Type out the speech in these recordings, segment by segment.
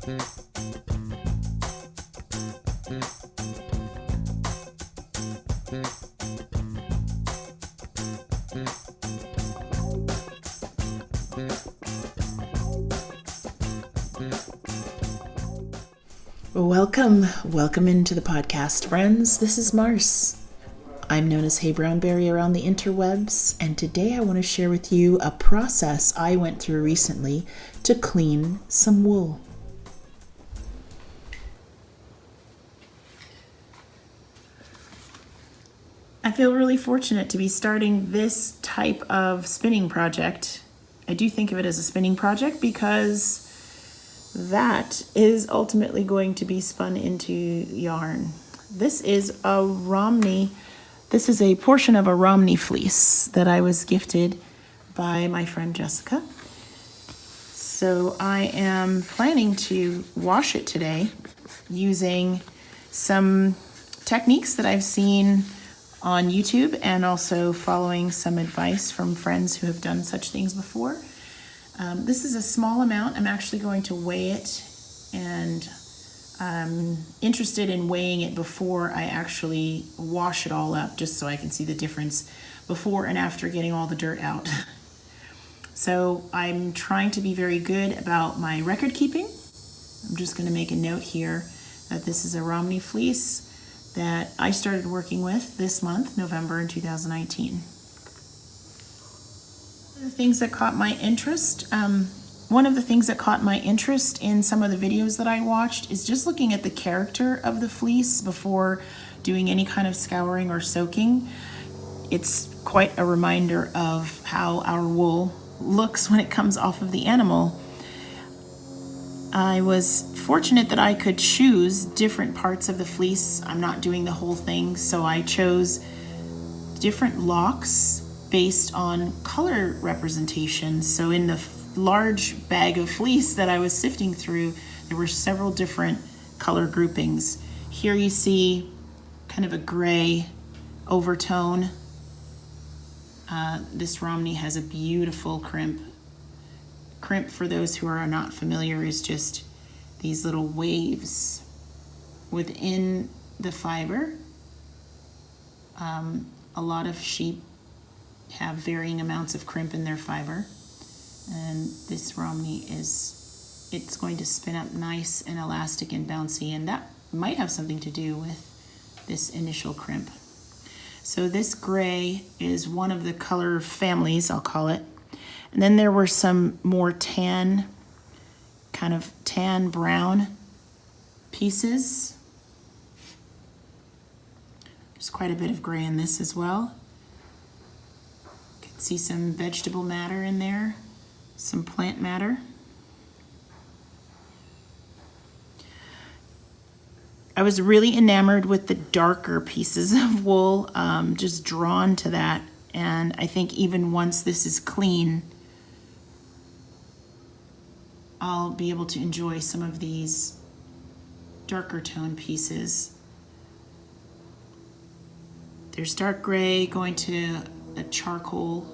Welcome into the podcast, friends. This is Mars. I'm known as heyBrownBerry around the interwebs, and today I want to share with you a process I went through recently to clean some wool. I feel really fortunate to be starting this type of spinning project. I do think of it as a spinning project because that is ultimately going to be spun into yarn. This is a Romney. This is a portion of a Romney fleece that I was gifted by my friend Jessica. So I am planning to wash it today using some techniques that I've seen on YouTube and also following some advice from friends who have done such things before. This is a small amount. I'm actually going to weigh it, and I'm interested in weighing it before I actually wash it all up, just so I can see the difference before and after getting all the dirt out. So I'm trying to be very good about my record keeping. I'm just going to make a note here that this is a Romney fleece that I started working with this month, November in 2019. The things that caught my interest, one of the things that caught my interest in some of the videos that I watched is just looking at the character of the fleece before doing any kind of scouring or soaking. It's quite a reminder of how our wool looks when it comes off of the animal. I was fortunate that I could choose different parts of the fleece. I'm not doing the whole thing, so I chose different locks based on color representation. So in the large bag of fleece that I was sifting through, there were several different color groupings. Here you see kind of a gray overtone. This Romney has a beautiful crimp. Crimp, for those who are not familiar, is just these little waves within the fiber. A lot of sheep have varying amounts of crimp in their fiber, and this Romney it's going to spin up nice and elastic and bouncy, and that might have something to do with this initial crimp. So this gray is one of the color families, I'll call it, and then there were some more tan, kind of tan brown pieces. There's quite a bit of gray in this as well. See some vegetable matter in there, some plant matter. I was really enamored with the darker pieces of wool, just drawn to that. And I think even once this is clean, I'll be able to enjoy some of these darker tone pieces. There's dark gray going to a charcoal,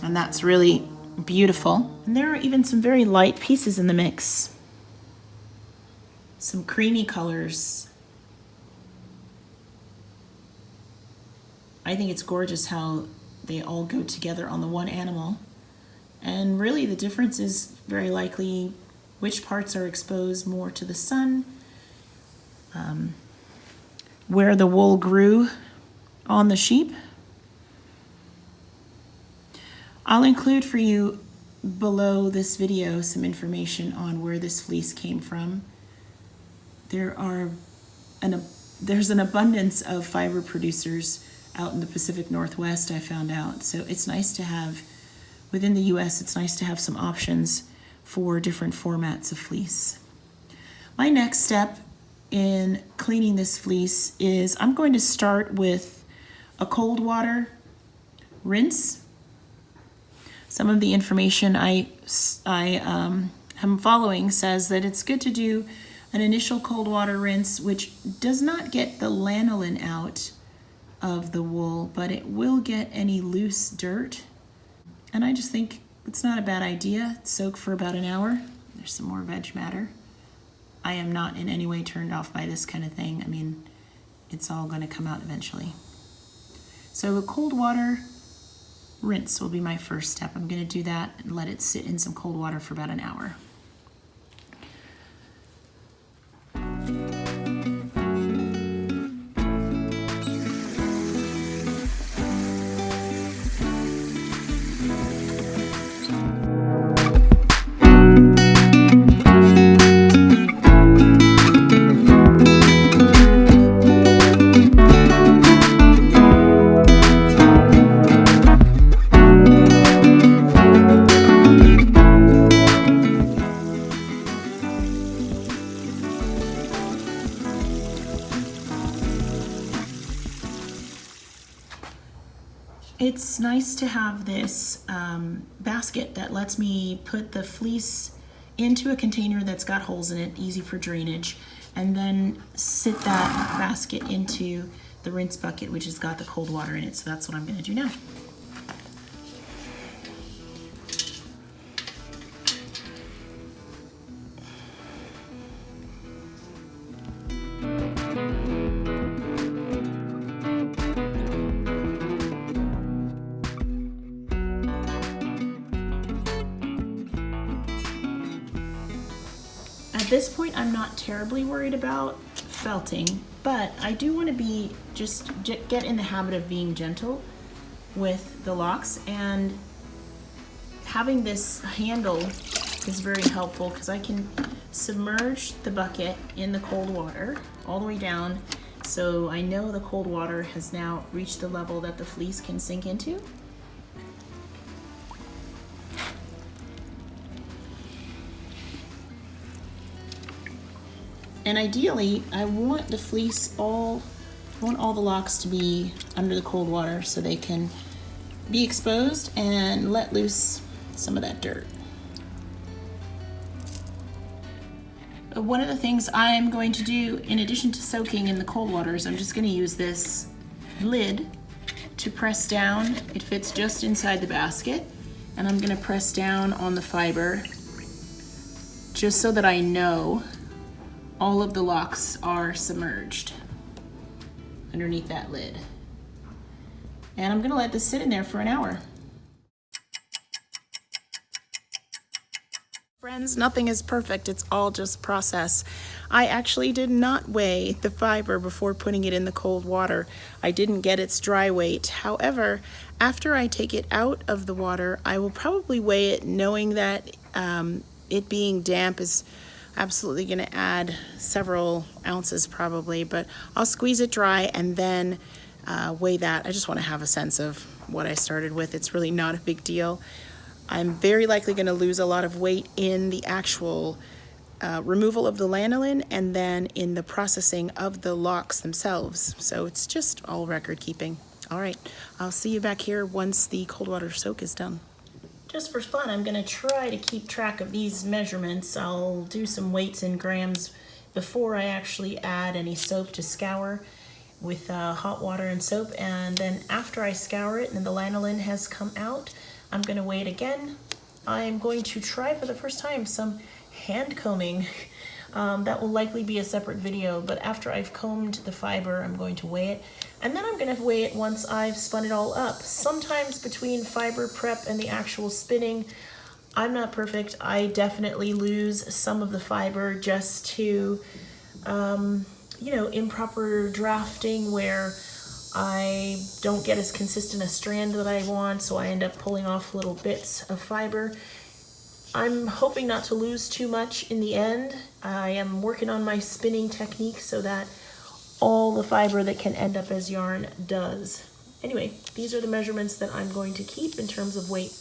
and that's really beautiful. And there are even some very light pieces in the mix, some creamy colors. I think it's gorgeous how they all go together on the one animal, and really the difference is very likely which parts are exposed more to the sun, where the wool grew on the sheep. I'll include for you below this video some information on where this fleece came from. There's an abundance of fiber producers out in the Pacific Northwest, I found out. So it's nice to have, within the US, it's nice to have some options for different formats of fleece. My next step in cleaning this fleece is I'm going to start with a cold water rinse. Some of the information I am following says that it's good to do an initial cold water rinse, which does not get the lanolin out of the wool, but it will get any loose dirt. And I just think It's not a bad idea. Soak for about an hour. There's some more veg matter. I am not in any way turned off by this kind of thing. I mean, it's all going to come out eventually. So a cold water rinse will be my first step. I'm going to do that and let it sit in some cold water for about an hour. It's nice to have this basket that lets me put the fleece into a container that's got holes in it, easy for drainage, and then sit that basket into the rinse bucket, which has got the cold water in it. So that's what I'm going to do now. At this point, I'm not terribly worried about felting, but I do want to be just get in the habit of being gentle with the locks, and having this handle is very helpful because I can submerge the bucket in the cold water all the way down, so I know the cold water has now reached the level that the fleece can sink into. And ideally, I want all the locks to be under the cold water so they can be exposed and let loose some of that dirt. One of the things I'm going to do, in addition to soaking in the cold water, is I'm just going to use this lid to press down. It fits just inside the basket, and I'm going to press down on the fiber just so that I know all of the locks are submerged underneath that lid. And I'm gonna let this sit in there for an hour. Friends, nothing is perfect, it's all just process. I actually did not weigh the fiber before putting it in the cold water. I didn't get its dry weight. However, after I take it out of the water, I will probably weigh it, knowing that it being damp is absolutely going to add several ounces probably, but I'll squeeze it dry and then weigh that. I just want to have a sense of what I started with. It's really not a big deal. I'm very likely going to lose a lot of weight in the actual removal of the lanolin and then in the processing of the locks themselves. So it's just all record keeping. All right, I'll see you back here once the cold water soak is done. Just for fun, I'm going to try to keep track of these measurements. I'll do some weights in grams before I actually add any soap to scour with hot water and soap, and then after I scour it and the lanolin has come out, I'm going to weigh it again. I'm going to try for the first time some hand combing. That will likely be a separate video, but after I've combed the fiber, I'm going to weigh it. And then I'm going to weigh it once I've spun it all up. Sometimes between fiber prep and the actual spinning, I'm not perfect. I definitely lose some of the fiber just to, improper drafting where I don't get as consistent a strand that I want, so I end up pulling off little bits of fiber. I'm hoping not to lose too much in the end. I am working on my spinning technique so that all the fiber that can end up as yarn does. Anyway, these are the measurements that I'm going to keep in terms of weight.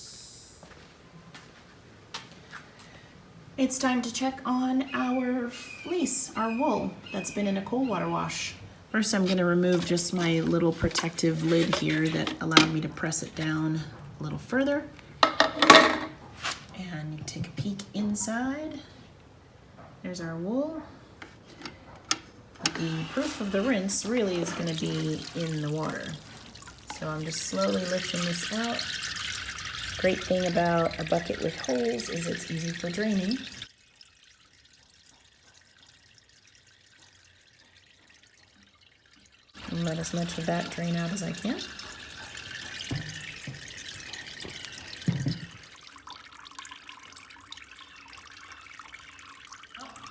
It's time to check on our fleece, our wool, that's been in a cold water wash. First, I'm going to remove just my little protective lid here that allowed me to press it down a little further. And you take a peek inside. There's our wool. The proof of the rinse really is going to be in the water. So I'm just slowly lifting this out. Great thing about a bucket with holes is it's easy for draining. And let as much of that drain out as I can.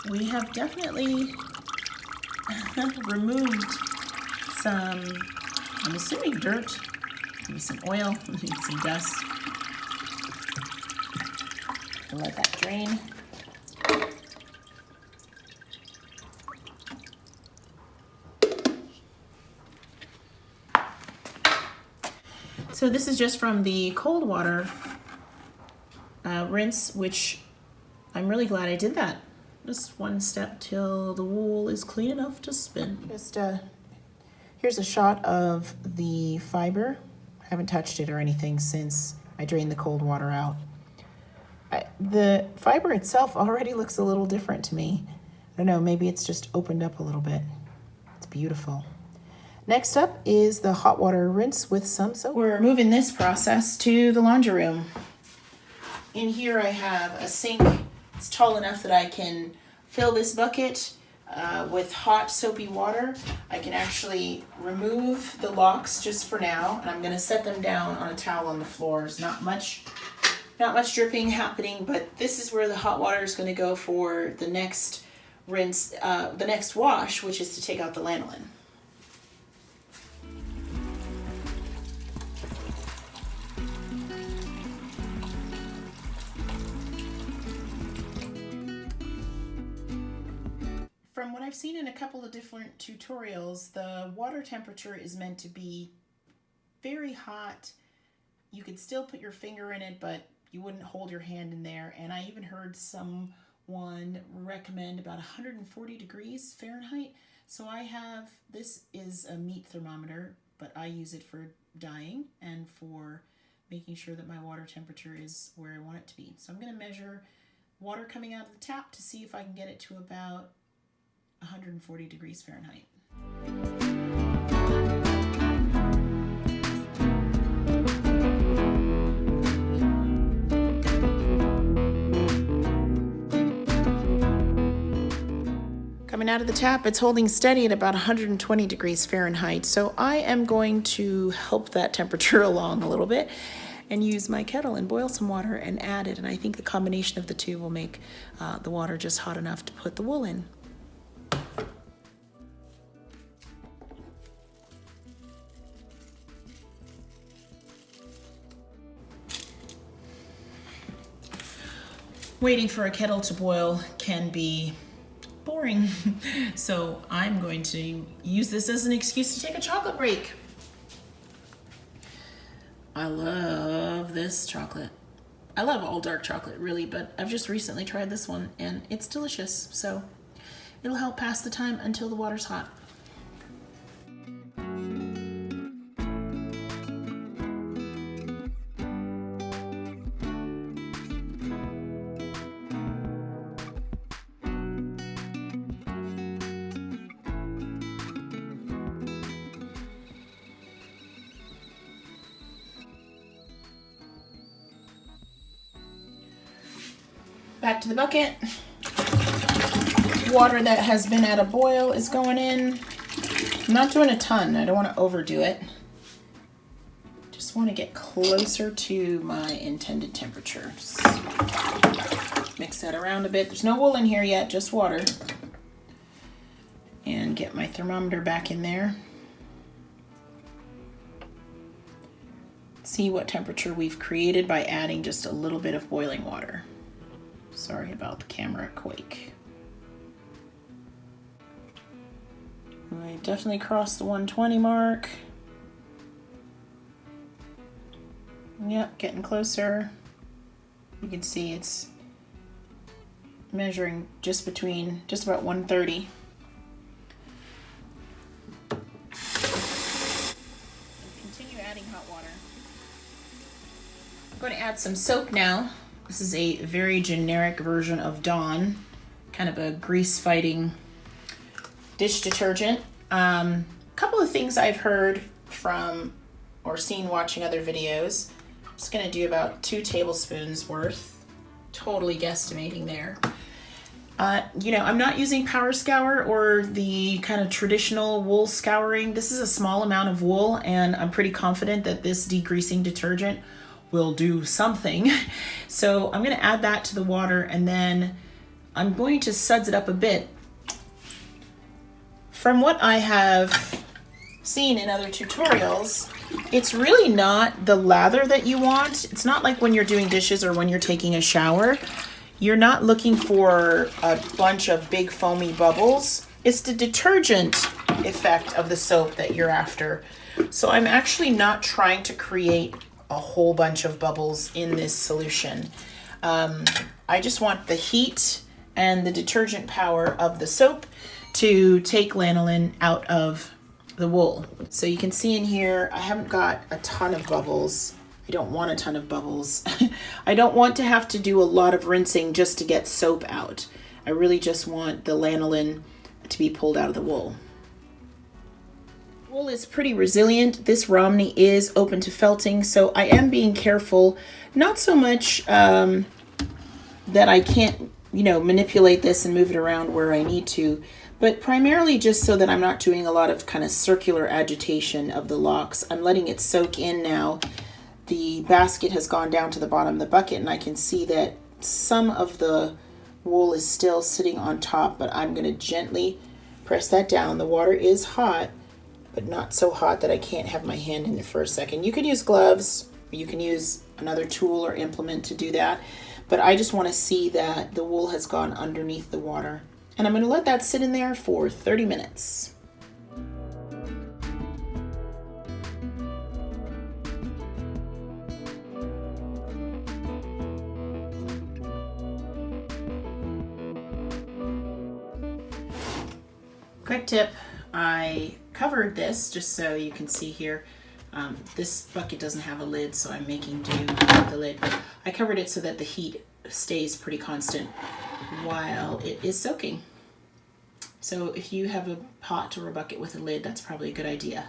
We have definitely removed some, I'm assuming dirt, maybe some oil, maybe some dust. And let that drain. So this is just from the cold water rinse, which I'm really glad I did that. Just one step till the wool is clean enough to spin. Just here's a shot of the fiber. I haven't touched it or anything since I drained the cold water out. The fiber itself already looks a little different to me. I don't know, maybe it's just opened up a little bit. It's beautiful. Next up is the hot water rinse with some soap. We're moving this process to the laundry room. In here I have a sink. It's tall enough that I can fill this bucket with hot soapy water. I can actually remove the locks just for now, and I'm going to set them down on a towel on the floors. Not much dripping happening, but this is where the hot water is going to go for the next rinse, the next wash, which is to take out the lanolin. From what I've seen in a couple of different tutorials, the water temperature is meant to be very hot. You could still put your finger in it, but you wouldn't hold your hand in there. And I even heard someone recommend about 140 degrees Fahrenheit. So this is a meat thermometer, but I use it for dyeing and for making sure that my water temperature is where I want it to be. So I'm going to measure water coming out of the tap to see if I can get it to about 140 degrees Fahrenheit. Coming out of the tap, it's holding steady at about 120 degrees Fahrenheit. So I am going to help that temperature along a little bit and use my kettle and boil some water and add it. And I think the combination of the two will make the water just hot enough to put the wool in. Waiting for a kettle to boil can be boring, so I'm going to use this as an excuse to take a chocolate break. I love this chocolate. I love all dark chocolate, really, but I've just recently tried this one, and it's delicious, so it'll help pass the time until the water's hot. Back to the bucket. Water that has been at a boil is going in. I'm not doing a ton. I don't want to overdo it. Just want to get closer to my intended temperatures. Mix that around a bit. There's no wool in here yet, just water. And get my thermometer back in there. See what temperature we've created by adding just a little bit of boiling water. Sorry about the camera quake. I definitely crossed the 120 mark. Yep, getting closer. You can see it's measuring just about 130. Continue adding hot water. I'm going to add some soap now. This is a very generic version of Dawn, kind of a grease-fighting dish detergent. A couple of things I've heard from or seen watching other videos. just gonna do about 2 tablespoons worth, totally guesstimating there. You know, I'm not using power scour or the kind of traditional wool scouring. This is a small amount of wool, and I'm pretty confident that this degreasing detergent will do something. So I'm gonna add that to the water, and then I'm going to suds it up a bit. From what I have seen in other tutorials, it's really not the lather that you want. It's not like when you're doing dishes or when you're taking a shower. You're not looking for a bunch of big foamy bubbles. It's the detergent effect of the soap that you're after. So I'm actually not trying to create a whole bunch of bubbles in this solution. I just want the heat and the detergent power of the soap to take lanolin out of the wool. So you can see in here, I haven't got a ton of bubbles. I don't want a ton of bubbles. I don't want to have to do a lot of rinsing just to get soap out. I really just want the lanolin to be pulled out of the wool. Wool is pretty resilient. This Romney is open to felting, so I am being careful. Not so much that I can't, you know, manipulate this and move it around where I need to, but primarily just so that I'm not doing a lot of kind of circular agitation of the locks. I'm letting it soak in now. The basket has gone down to the bottom of the bucket, and I can see that some of the wool is still sitting on top, but I'm going to gently press that down. The water is hot, but not so hot that I can't have my hand in it for a second. You could use gloves, or you can use another tool or implement to do that, but I just want to see that the wool has gone underneath the water. And I'm going to let that sit in there for 30 minutes. Quick tip, I covered this just so you can see here. This bucket doesn't have a lid, so I'm making do with the lid, but I covered it so that the heat stays pretty constant while it is soaking. So if you have a pot or a bucket with a lid, that's probably a good idea.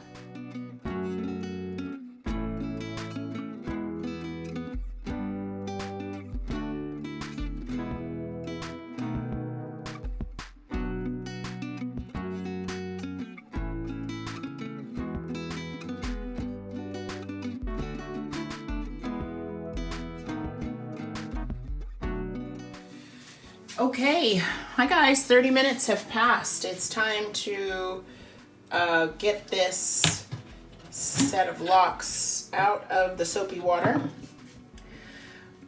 Okay, hi guys, 30 minutes have passed. It's time to get this set of locks out of the soapy water.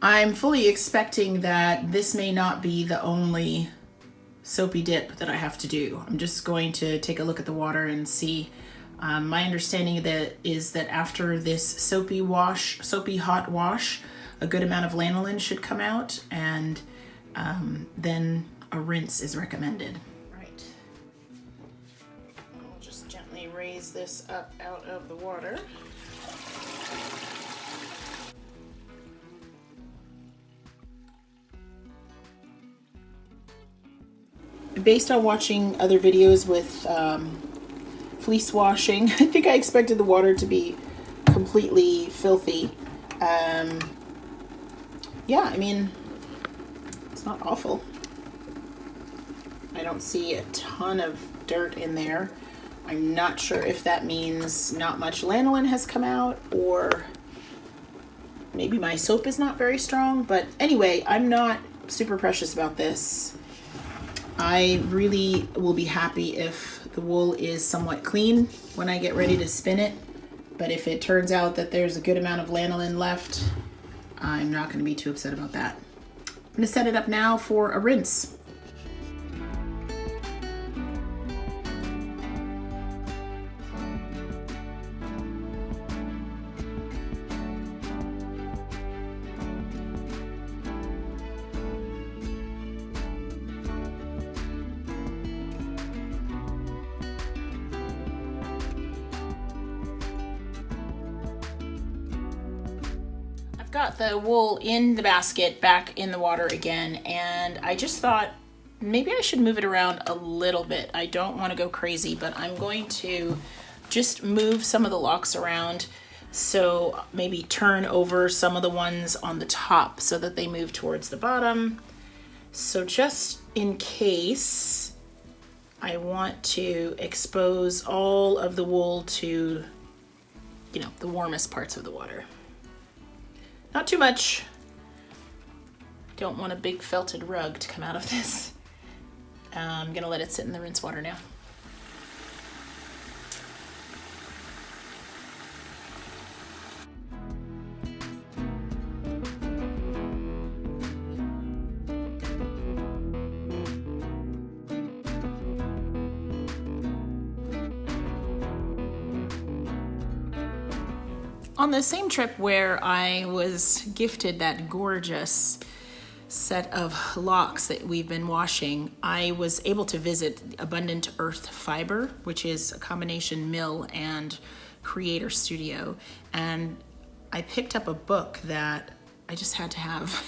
I'm fully expecting that this may not be the only soapy dip that I have to do. I'm just going to take a look at the water and see. My understanding is that after this soapy hot wash, a good amount of lanolin should come out, and then a rinse is recommended. Right. I'll just gently raise this up out of the water. Based on watching other videos with fleece washing, I think I expected the water to be completely filthy. Yeah, I mean, it's not awful. I don't see a ton of dirt in there. I'm not sure if that means not much lanolin has come out, or maybe my soap is not very strong, but anyway, I'm not super precious about this. I really will be happy if the wool is somewhat clean when I get ready to spin it, but if it turns out that there's a good amount of lanolin left, I'm not going to be too upset about that. I'm going to set it up now for a rinse. Got the wool in the basket back in the water again, and I just thought maybe I should move it around a little bit. I don't want to go crazy, but I'm going to just move some of the locks around So maybe turn over some of the ones on the top so that they move towards the bottom. So just in case, I want to expose all of the wool to, you know, the warmest parts of the water. Not too much. Don't want a big felted rug to come out of this. I'm gonna let it sit in the rinse water now. On the same trip where I was gifted that gorgeous set of locks that we've been washing, I was able to visit Abundant Earth Fiber, which is a combination mill and creator studio. And I picked up a book that I just had to have,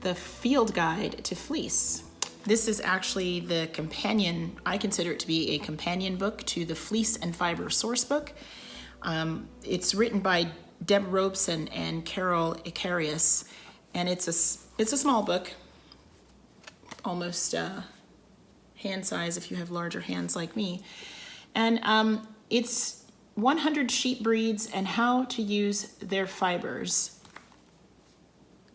The Field Guide to Fleece. This is actually the companion, I consider it to be a companion book to the Fleece and Fiber Sourcebook. It's written by Deborah Robson and Ekarius, and it's a small book, almost hand size if you have larger hands like me. And it's 100 sheep breeds and how to use their fibers.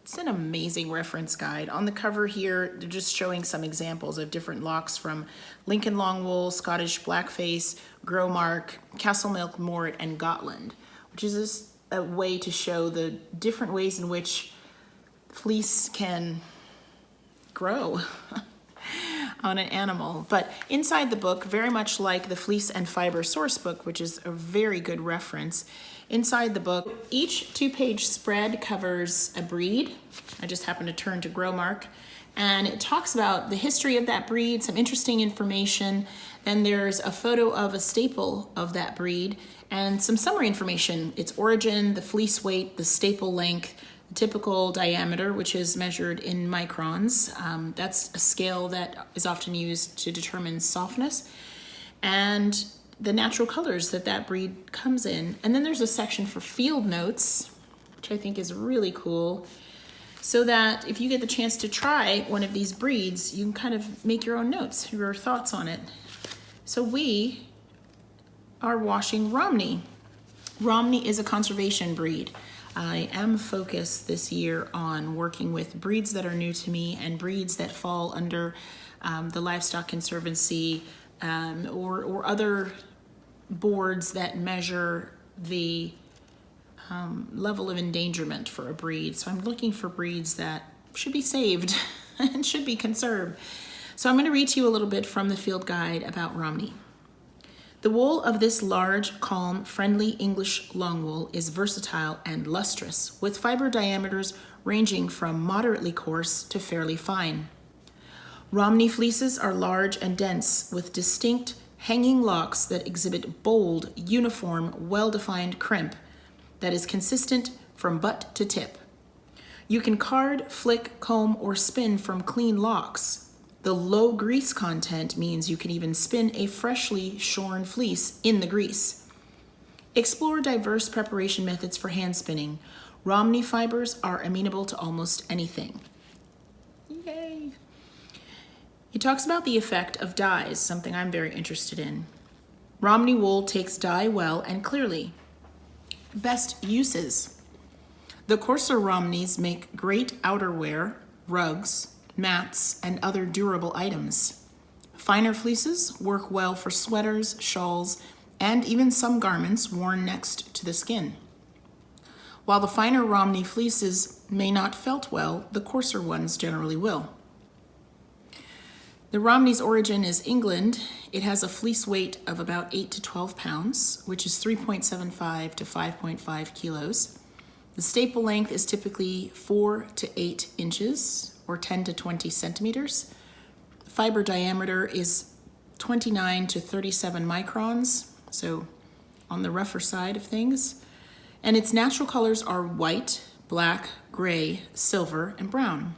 It's an amazing reference guide. On the cover here, they're just showing some examples of different locks from Lincoln Longwool, Scottish Blackface, Growmark, Castle Milk Mort, and Gotland, which is just a way to show the different ways in which fleece can grow on an animal. But inside the book, very much like the Fleece and Fiber Sourcebook, which is a very good reference, inside the book, each 2-page spread covers a breed. I just happened to turn to Growmark, and it talks about the history of that breed, some interesting information. Then there's a photo of a staple of that breed and some summary information: its origin, the fleece weight, the staple length, the typical diameter, which is measured in microns. That's a scale that is often used to determine softness, and the natural colors that that breed comes in. And then there's a section for field notes, which I think is really cool, so that if you get the chance to try one of these breeds, you can kind of make your own notes, your thoughts on it. So we are washing Romney. Romney is a conservation breed. I am focused this year on working with breeds that are new to me and breeds that fall under the Livestock Conservancy or other boards that measure the level of endangerment for a breed. So I'm looking for breeds that should be saved and should be conserved. So I'm going to read to you a little bit from the field guide about Romney. The wool of this large, calm, friendly English longwool is versatile and lustrous, with fiber diameters ranging from moderately coarse to fairly fine. Romney fleeces are large and dense, with distinct hanging locks that exhibit bold, uniform, well-defined crimp that is consistent from butt to tip. You can card, flick, comb, or spin from clean locks. The low grease content means you can even spin a freshly shorn fleece in the grease. Explore diverse preparation methods for hand spinning. Romney fibers are amenable to almost anything. Yay! He talks about the effect of dyes, something I'm very interested in. Romney wool takes dye well and clearly. Best uses. The coarser Romneys make great outerwear, rugs, mats, and other durable items. Finer fleeces work well for sweaters, shawls, and even some garments worn next to the skin. While the finer Romney fleeces may not felt well, the coarser ones generally will. The Romney's origin is England. It has a fleece weight of about 8 to 12 pounds, which is 3.75 to 5.5 kilos. The staple length is typically 4 to 8 inches, or 10 to 20 centimeters. Fiber diameter is 29 to 37 microns, so on the rougher side of things. And its natural colors are white, black, gray, silver, and brown.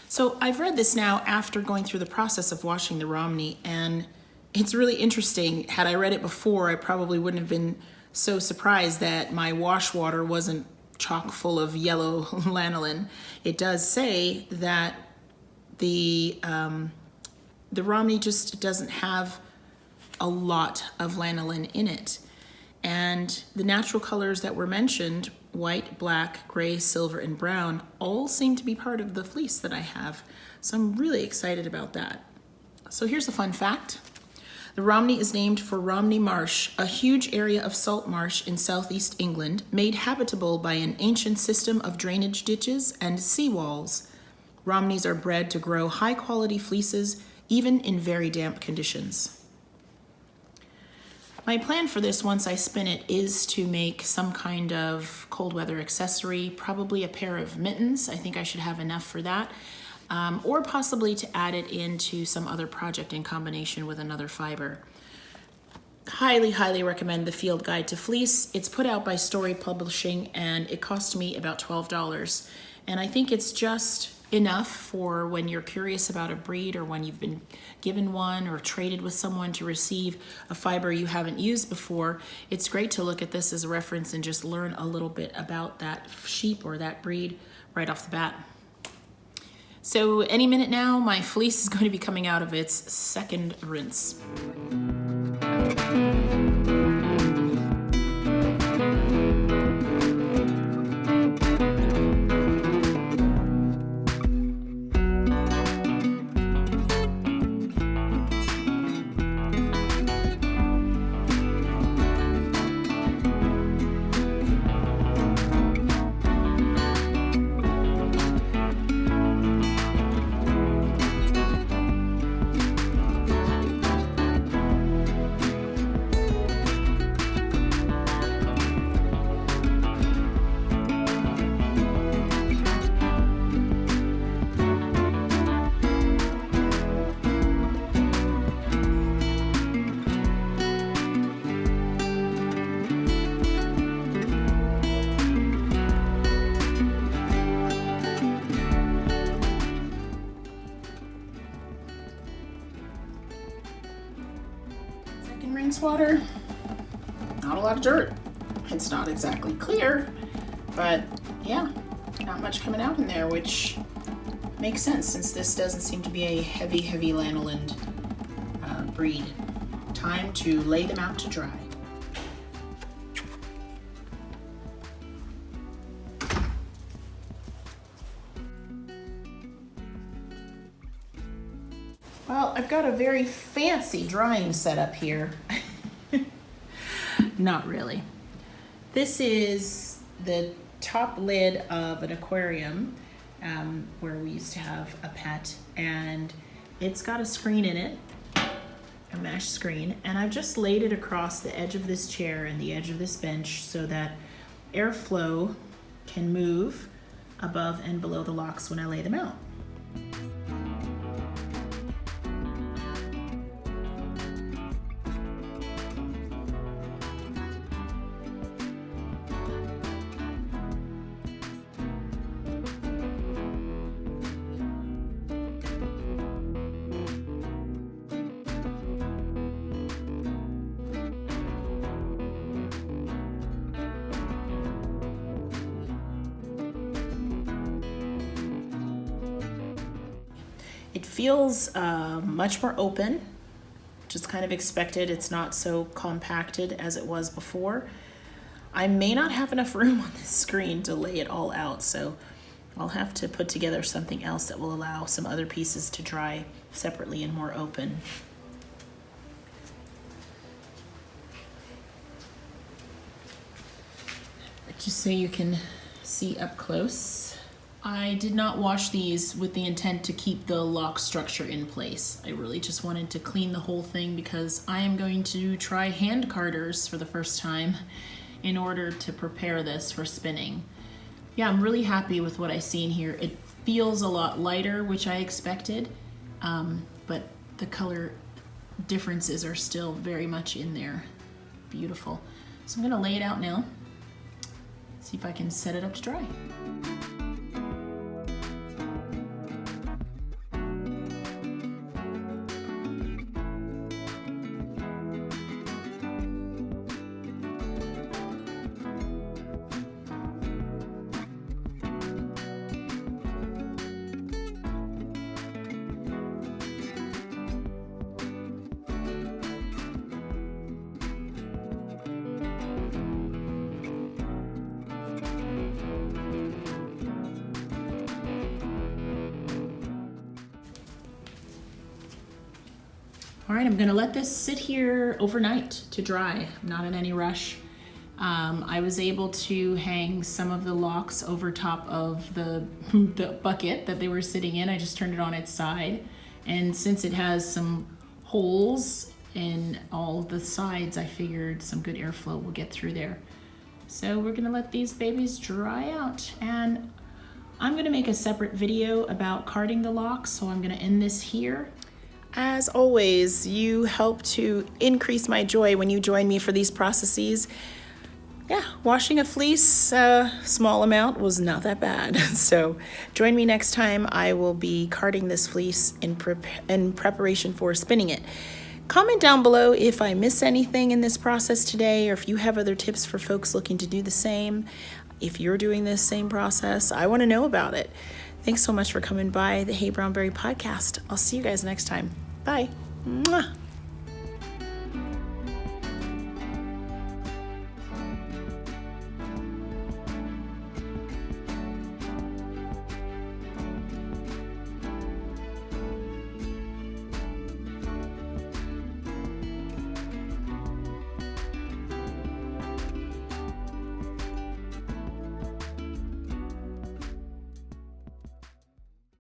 So I've read this now after going through the process of washing the Romney, and it's really interesting. Had I read it before, I probably wouldn't have been so surprised that my wash water wasn't chock full of yellow lanolin. It does say that the Romney just doesn't have a lot of lanolin in it. And the natural colors that were mentioned, white, black, gray, silver, and brown, all seem to be part of the fleece that I have. So I'm really excited about that. So here's a fun fact. The Romney is named for Romney Marsh, a huge area of salt marsh in southeast England, made habitable by an ancient system of drainage ditches and seawalls. Romneys are bred to grow high-quality fleeces, even in very damp conditions. My plan for this, once I spin it, is to make some kind of cold weather accessory, probably a pair of mittens. I think I should have enough for that. Or possibly to add it into some other project in combination with another fiber. Highly, highly recommend the Field Guide to Fleece. It's put out by Story Publishing and it cost me about $12. And I think it's just enough for when you're curious about a breed or when you've been given one or traded with someone to receive a fiber you haven't used before. It's great to look at this as a reference and just learn a little bit about that sheep or that breed right off the bat. So any minute now, my fleece is going to be coming out of its second rinse. Rinse water, not a lot of dirt. It's not exactly clear, but yeah, not much coming out in there, which makes sense since this doesn't seem to be a heavy lanolin breed. Time to lay them out to dry. Well, I've got a very fancy drying setup here. Not really. This is the top lid of an aquarium where we used to have a pet, and it's got a screen in it, a mesh screen, and I've just laid it across the edge of this chair and the edge of this bench so that airflow can move above and below the locks when I lay them out. It feels much more open, which is kind of expected. It's not so compacted as it was before. I may not have enough room on this screen to lay it all out, so I'll have to put together something else that will allow some other pieces to dry separately and more open. But just so you can see up close, I did not wash these with the intent to keep the lock structure in place. I really just wanted to clean the whole thing because I am going to try hand carders for the first time in order to prepare this for spinning. Yeah, I'm really happy with what I see in here. It feels a lot lighter, which I expected, but the color differences are still very much in there. Beautiful. So I'm gonna lay it out now, see if I can set it up to dry. All right, I'm gonna let this sit here overnight to dry. I'm not in any rush. I was able to hang some of the locks over top of the bucket that they were sitting in. I just turned it on its side. And since it has some holes in all the sides, I figured some good airflow will get through there. So we're gonna let these babies dry out, and I'm gonna make a separate video about carding the locks, so I'm gonna end this here. As always, you help to increase my joy when you join me for these processes. Yeah, washing a fleece, small amount, was not that bad. So join me next time. I will be carding this fleece in preparation for spinning it. Comment down below if I miss anything in this process today, or if you have other tips for folks looking to do the same. If you're doing this same process, I want to know about it. Thanks so much for coming by the Hey Brownberry podcast. I'll see you guys next time. Bye. Mwah.